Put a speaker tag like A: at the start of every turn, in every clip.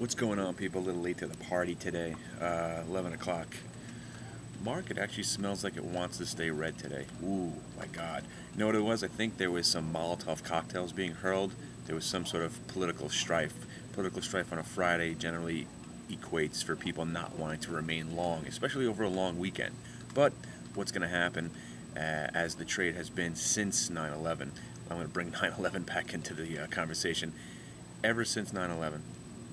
A: What's going on, people? A little late to the party today. 11 o'clock. Market actually smells like it wants to stay red today. Ooh, my God. You know what it was? I think there was some Molotov cocktails being hurled. There was some sort of political strife. Political strife on a Friday generally equates for people not wanting to remain long, especially over a long weekend. But what's going to happen as the trade has been since 9/11? I'm going to bring 9/11 back into the conversation. Ever since 9/11,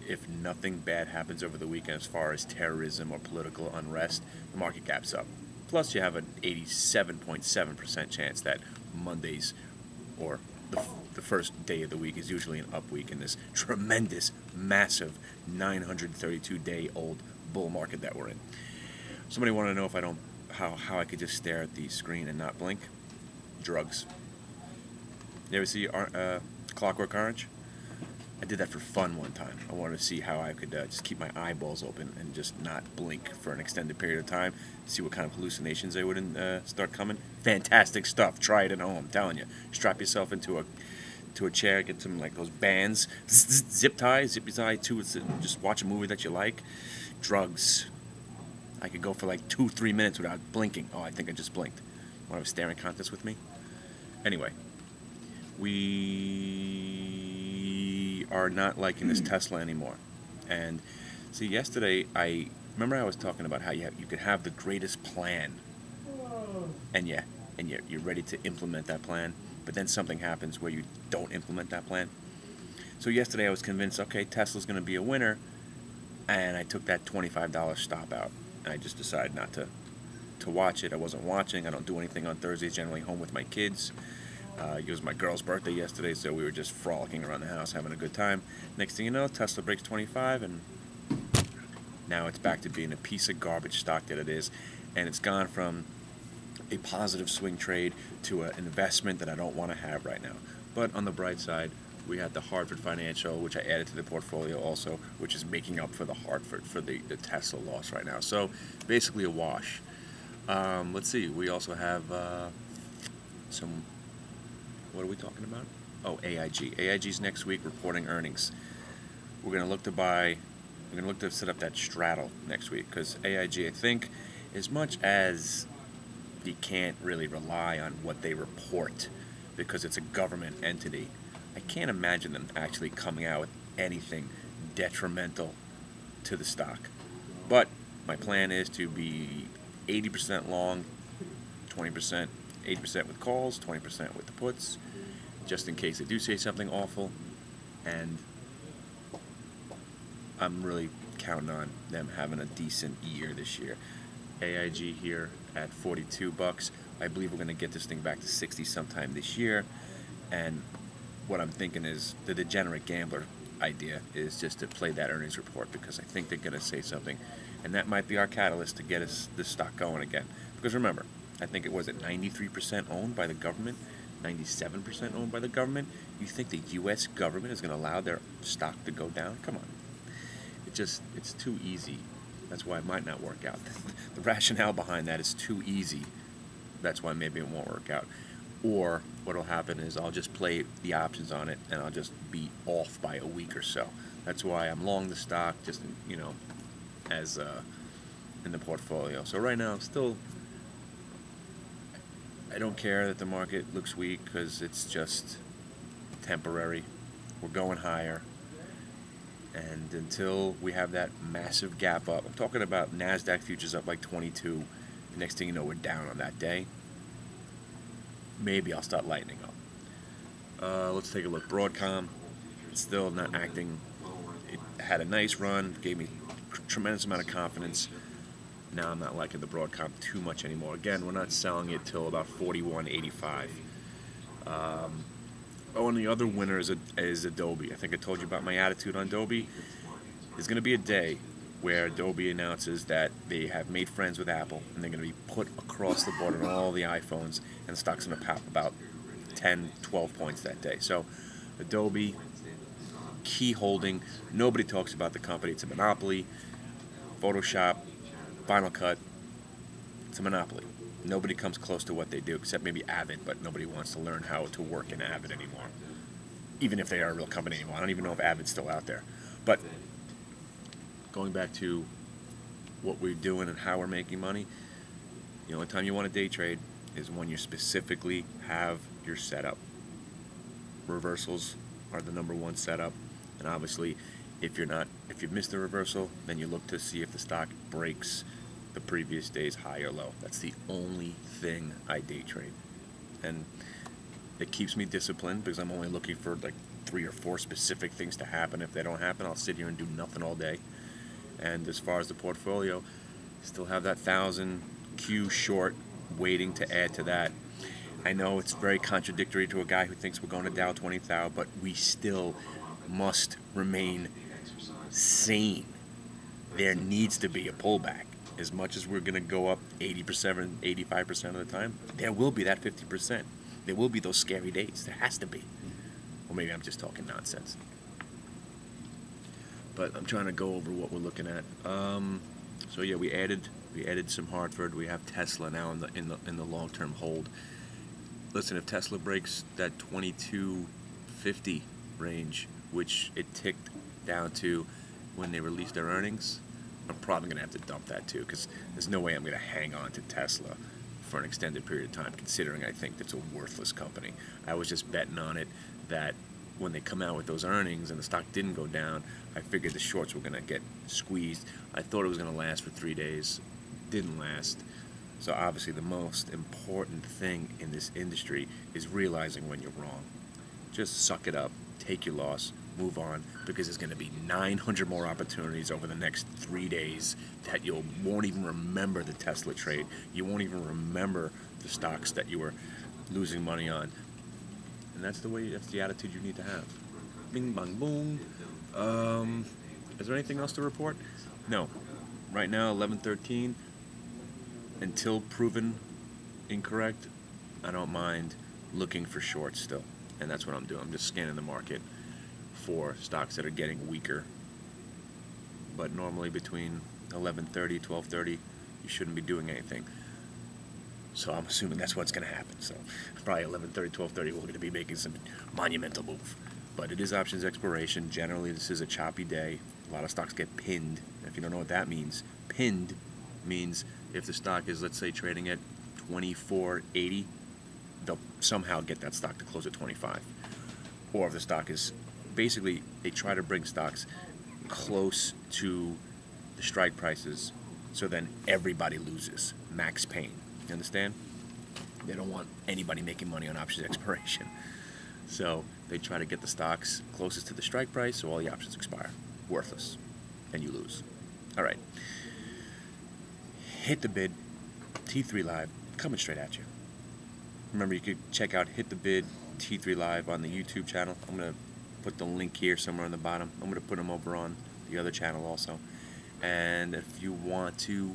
A: if nothing bad happens over the weekend as far as terrorism or political unrest, the market gaps up. Plus, you have an 87.7% chance that Mondays or the first day of the week is usually an up week in this tremendous, massive 932-day-old bull market that we're in. Somebody want to know if I don't how I could just stare at the screen and not blink? Drugs. You ever see Clockwork Orange? I did that for fun one time. I wanted to see how I could just keep my eyeballs open and just not blink for an extended period of time, see what kind of hallucinations they would start coming. Fantastic stuff. Try it at home. I'm telling you. Strap yourself into a chair, get some like those bands, zip tie to it, just watch a movie that you like. Drugs. I could go for like 2-3 minutes without blinking. Oh, I think I just blinked. Want to have a staring contest with me? Anyway, we are not liking this Tesla anymore. And see, yesterday I was talking about how you could have the greatest plan, and you're ready to implement that plan, but then something happens where you don't implement that plan. So yesterday I was convinced, okay, Tesla's going to be a winner, and I took that $25 stop out, and I just decided not to watch it. I wasn't watching. I don't do anything on Thursdays, generally home with my kids. It was my girl's birthday yesterday, so we were just frolicking around the house, having a good time. Next thing you know, Tesla breaks 25, and now it's back to being a piece of garbage stock that it is. And it's gone from a positive swing trade to an investment that I don't want to have right now. But on the bright side, we had the Hartford Financial, which I added to the portfolio also, which is making up for the Hartford, for the Tesla loss right now. So basically a wash. Let's see, we also have some... What are we talking about? Oh, AIG. AIG's next week reporting earnings. We're going to look to set up that straddle next week, because AIG, I think, as much as you can't really rely on what they report because it's a government entity, I can't imagine them actually coming out with anything detrimental to the stock. But my plan is to be 80% long, 20%, 80% with calls, 20% with the puts, just in case they do say something awful. And I'm really counting on them having a decent year this year. AIG here at 42 bucks. I believe we're going to get this thing back to 60 sometime this year. And what I'm thinking is the degenerate gambler idea is just to play that earnings report, because I think they're going to say something, and that might be our catalyst to get us this stock going again. Because remember, I think it was at 93% owned by the government, 97% owned by the government. You think the U.S. government is going to allow their stock to go down? Come on. It's too easy. That's why it might not work out. The rationale behind that is too easy. That's why maybe it won't work out. Or what will happen is I'll just play the options on it, and I'll just be off by a week or so. That's why I'm long the stock, just, as in the portfolio. So right now, I don't care that the market looks weak, because it's just temporary. We're going higher. And until we have that massive gap up, I'm talking about NASDAQ futures up like 22. The next thing you know, we're down on that day. Maybe I'll start lightening up. Let's take a look. Broadcom, it's still not acting. It had a nice run, gave me a tremendous amount of confidence. Now I'm not liking the Broadcom too much anymore. Again, we're not selling it till about 41.85. And the other winner is Adobe. I think I told you about my attitude on Adobe. There's going to be a day where Adobe announces that they have made friends with Apple, and they're going to be put across the board on all the iPhones, and the stock's going to pop about 10, 12 points that day. So Adobe, key holding. Nobody talks about the company. It's a monopoly. Photoshop, Final Cut, it's a monopoly. Nobody comes close to what they do, except maybe Avid, but nobody wants to learn how to work in Avid anymore. Even if they are a real company anymore. I don't even know if Avid's still out there. But going back to what we're doing and how we're making money, the only time you want to day trade is when you specifically have your setup. Reversals are the number one setup, and obviously if you've missed the reversal, then you look to see if the stock breaks the previous day's high or low. That's the only thing I day trade, and it keeps me disciplined because I'm only looking for like 3 or 4 specific things to happen. If they don't happen, I'll sit here and do nothing all day. And as far as the portfolio, still have that 1,000 Q short waiting to add to that. I know it's very contradictory to a guy who thinks we're going to Dow 20,000, but we still must remain sane. There needs to be a pullback. As much as we're going to go up 80%, 85% of the time, there will be that 50%. There will be those scary days. There has to be. Or maybe I'm just talking nonsense. But I'm trying to go over what we're looking at. So yeah, we added some Hartford. We have Tesla now in the long-term hold. Listen, if Tesla breaks that 2250 range, which it ticked down to when they released their earnings, I'm probably going to have to dump that too, because there's no way I'm going to hang on to Tesla for an extended period of time, considering I think it's a worthless company. I was just betting on it that when they come out with those earnings and the stock didn't go down, I figured the shorts were going to get squeezed. I thought it was going to last for 3 days. Didn't last. So obviously the most important thing in this industry is realizing when you're wrong. Just suck it up, take your loss, move on, because there's going to be 900 more opportunities over the next 3 days that you won't even remember the Tesla trade. You won't even remember the stocks that you were losing money on. And that's the attitude you need to have. Bing, bang, boom. Is there anything else to report? No. Right now, 11:13. Until proven incorrect, I don't mind looking for shorts still. And that's what I'm doing. I'm just scanning the market for stocks that are getting weaker. But normally between 11:30, 12:30, you shouldn't be doing anything. So I'm assuming that's what's going to happen. So probably 11:30, 12:30, we're going to be making some monumental move. But it is options expiration. Generally, this is a choppy day. A lot of stocks get pinned. If you don't know what that means, pinned means if the stock is, let's say, trading at 24.80, they'll somehow get that stock to close at 25. Or if the stock is, basically, they try to bring stocks close to the strike prices, so then everybody loses. Max pain. You understand? They don't want anybody making money on options expiration. So they try to get the stocks closest to the strike price, so all the options expire. Worthless. And you lose. All right. Hit the Bid, T3 Live, coming straight at you. Remember, you could check out Hit the Bid, T3 Live on the YouTube channel. I'm going to put the link here somewhere on the bottom. I'm going to put them over on the other channel also. And if you want to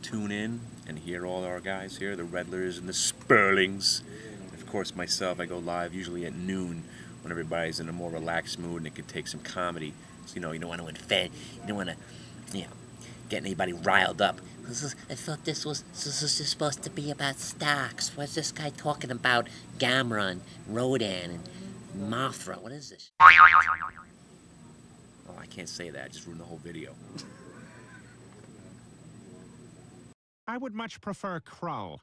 A: tune in and hear all our guys here, the Redlers and the Sperlings, and of course myself, I go live usually at noon when everybody's in a more relaxed mood and it could take some comedy. So, you don't want to offend, you don't want to, get anybody riled up.
B: I thought this was supposed to be about stocks. What's this guy talking about? Gamma and Rodan and Mothra. What is this?
A: Oh, I can't say that. I just ruined the whole video.
C: I would much prefer Krull.